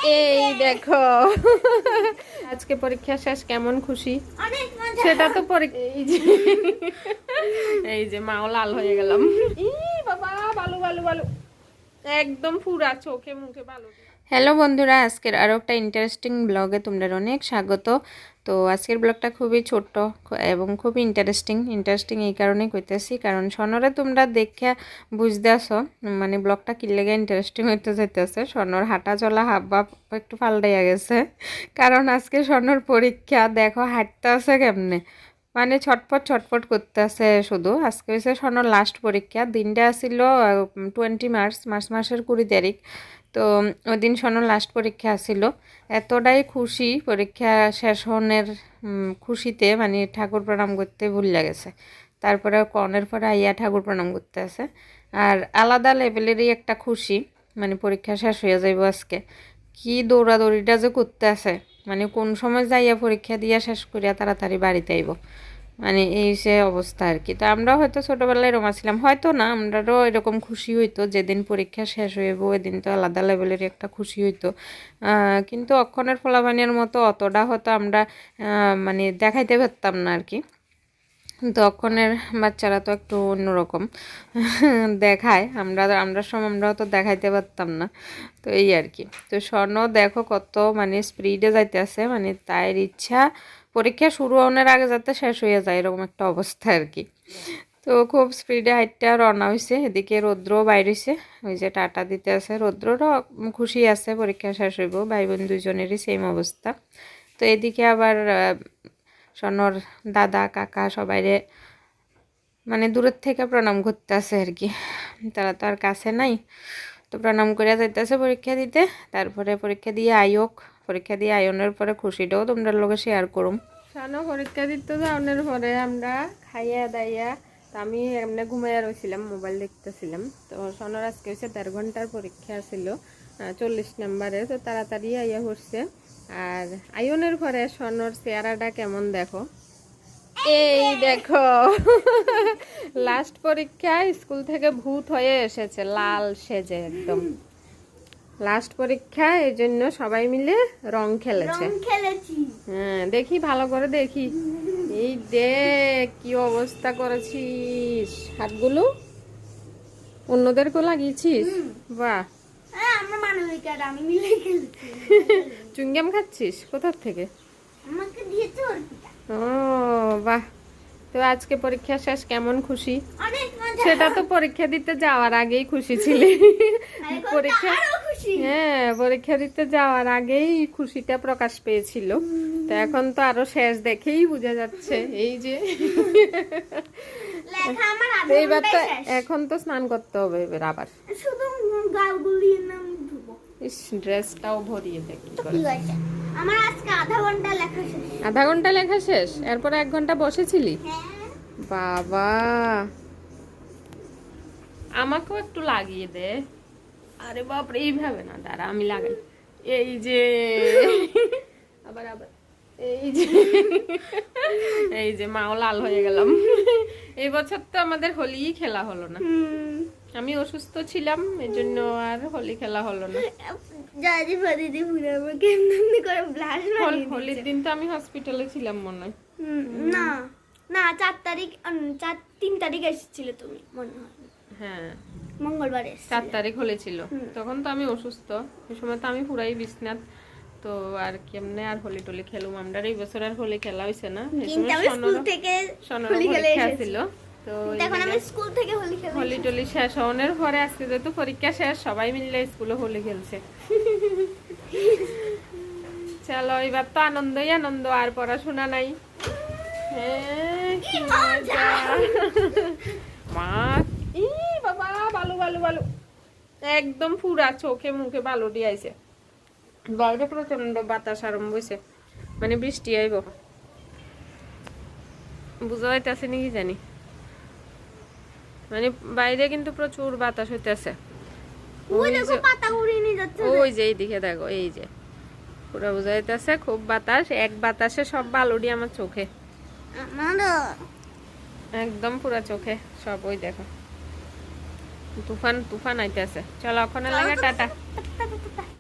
এই দেখো আজকে পরীক্ষা শেষ, কেমন খুশি সেটা তো এই যে মাও লাল হয়ে গেলাম। ই বাবা, বালু বালু বালু একদম পুরা চোখে মুখে বালু। হ্যালো বন্ধুরা, আজকের আরও একটা ইন্টারেস্টিং ব্লগে তোমরা অনেক স্বাগত। তো আজকের ব্লগটা খুবই ছোট্ট এবং খুবই ইন্টারেস্টিং এই কারণেই কইতেছি, কারণ সনরে তোমরা দেখে বুঝতে আসো মানে ব্লগটা কি লেগে ইন্টারেস্টিং হইতে যাইতেছে। সনর হাঁটা চলা হাবভাব একটু পাল্টাইয়া গেছে, কারণ আজকে সনর পরীক্ষা। দেখো হাঁটতে আছে কেমনে, মানে ছটফট করতে আছে শুধু। আজকে হয়েছে সনর লাস্ট পরীক্ষা, দিনটা ছিল 20 মার্চ মাসের 20 তারিখ। তো ওই দিন সনর লাস্ট পরীক্ষা আসিল। এতটাই খুশি পরীক্ষা শেষ হওয়ার খুশিতে, মানে ঠাকুর প্রণাম করতে ভুল লাগেছে। তারপরে কর্নের পরে আইয়া ঠাকুর প্রণাম করতে আছে। আর আলাদা লেভেলেরই একটা খুশি, মানে পরীক্ষা শেষ হয়ে যাইব আজকে। কি দৌড়াদৌড়িটা যে করতে আছে, মানে কোন সময় যাইয়া পরীক্ষা দিয়া শেষ করিয়া তাড়াতাড়ি বাড়িতে আইব, মানে এই সে অবস্থা আর কি। তো আমরাও হয়তো ছোটোবেলায় এরকম ছিলাম, হয়তো না, আমরাও এরকম খুশি হইতো যেদিন পরীক্ষা শেষ হইব, ওই দিন তো আলাদা লেভেলের একটা খুশি হইতো। কিন্তু অক্ষণের ফলাফানির মতো অতটা হয়তো আমরা মানে দেখাইতে পারতাম না আর কি। তো অক্ষণের বাচ্চারা তো একটু অন্যরকম দেখায়, আমরাও তো দেখাইতে পারতাম না। তো এই আর কি। তো স্বর্ণ দেখো কত মানে স্পিডে যাইতে আছে, মানে তার ইচ্ছা পরীক্ষা শুরু হওয়ার আগে যাতে শেষ হয়ে যায়, এরকম একটা অবস্থা আর কি। তো খুব স্পিডে হাইটটা রওনা হয়েছে। এদিকে রৌদ্রও বাইর হয়েছে, ওই যে টাটা দিতে আছে। রৌদ্ররও খুশি আছে পরীক্ষা শেষ হইব, ভাই বোন দুজনেরই সেম অবস্থা। তো এদিকে আবার স্বর্ণর দাদা কাকা সবাইরে মানে দূরের থেকে প্রণাম করতে আছে আর কি, তারা তো আর কাছে নাই। তো প্রণাম করিয়া যাইতেছে পরীক্ষা দিতে। তারপরে পরীক্ষা দিয়ে আয়নের পরে খুশিটাও তোমরা লোকে শেয়ার করুম। সানো পরীক্ষা দিতে যাওয়ার পরে আমরা খাইয়া দাইয়া, তো আমি এমনি ঘুমাইয়া রয়েছিলাম, মোবাইল দেখতেছিলাম। তো সনর আজকে হচ্ছে 1.5 ঘন্টার পরীক্ষা ছিল, 40 নম্বরে। তো তাড়াতাড়ি আইয়া পড়ছে। আর আয়নের পরে সনর চেহারাটা কেমন দেখো, এই দেখো লাস্ট পরীক্ষা স্কুল থেকে ভূত হয়ে এসেছে, লাল সেজে একদম। লাস্ট পরীক্ষা, এই জন্য সবাই মিলে রং খেলেছে। হ্যাঁ দেখি, ভালো করে দেখি। এই দেখ কি অবস্থা করেছিস, হাতগুলো অন্যদেরকেও লাগিয়েছিস। বাহ, চুইংগাম খাচ্ছিস কোথা থেকে? ও বাহ। তো আজকে পরীক্ষা শেষ, কেমন খুশি সেটা তো পরীক্ষা দিতে যাওয়ার আগেই খুশি ছিলি। পরীক্ষা, হ্যাঁ পরীক্ষা দিতে যাওয়ার আগেই খুশিটা প্রকাশ পেয়েছিল। তো এখন তো আরো শেষ দেখেই বোঝা যাচ্ছে। এই যে এইবার তো এখন তো স্নান করতে হবে এবার আবার, ড্রেসটাও ভরিয়ে দেখি। আমার আজকে আধা ঘন্টা লেখা শেষ। এরপরে 1 ঘন্টা বসেছিলি? বাবা, আমাকেও একটু লাগিয়ে দে। আরে বাপরে, এইভাবে না, দাঁড়া আমি লাগাই। এই যে আবার আবার এই যে মাও লাল হয়ে গেলাম। এই বছর তো আমাদের হোলি খেলা হলো না, আমি অসুস্থ ছিলাম, এই জন্য আর হোলি খেলা হলো না। হোলির দিন তো আমি হসপিটালে ছিলাম মনে হয়। না না, 3 তারিখ এসেছিলে তুমি মনে হয়। হ্যাঁ মঙ্গলবারে 4 তারিখ হলেছিল, তখন তো আমি অসুস্থ, এই সময় তো আমি পুরাই বিছনাত। তো আর কেমনে আর হোলি টোলি খেলুম, আমরা এই বছর আর হোলি খেলা হইছে না। স্কুল থেকে হোলি খেলে এসেছিল, তো এখন আমি স্কুল থেকে হোলি টোলি শেষ হওয়ার পরে আজকে যেহেতু পরীক্ষা শেষ, সবাই মিলে স্কুলে হোলি খেলছে। চলো এবার তো আনন্দই আনন্দ, আর পড়াশোনা নাই। হ্যাঁ কি মজা। মা ই বাবা, বালু বালু বালু একদম পুরা চোখে মুখে বালু দিয়ে আইছে। বাইরে প্রচন্ড বাতাস আরম্ভ হয়েছে, মানে বৃষ্টি আইব, বুঝা যাইতেছে নাকি জানি। মানে বাইরে কিন্তু প্রচুর বাতাস হইতেছে। ওই যে এইদিকে দেখো, এই যে পুরো বোঝা যাইতেছে খুব বাতাস, এক বাতাসে সব বালুডি আমার চোখে, একদম পুরা চোখে সব। ওই দেখো তুফান আইতেছে। চলো ওখানে লাগে, টাটা।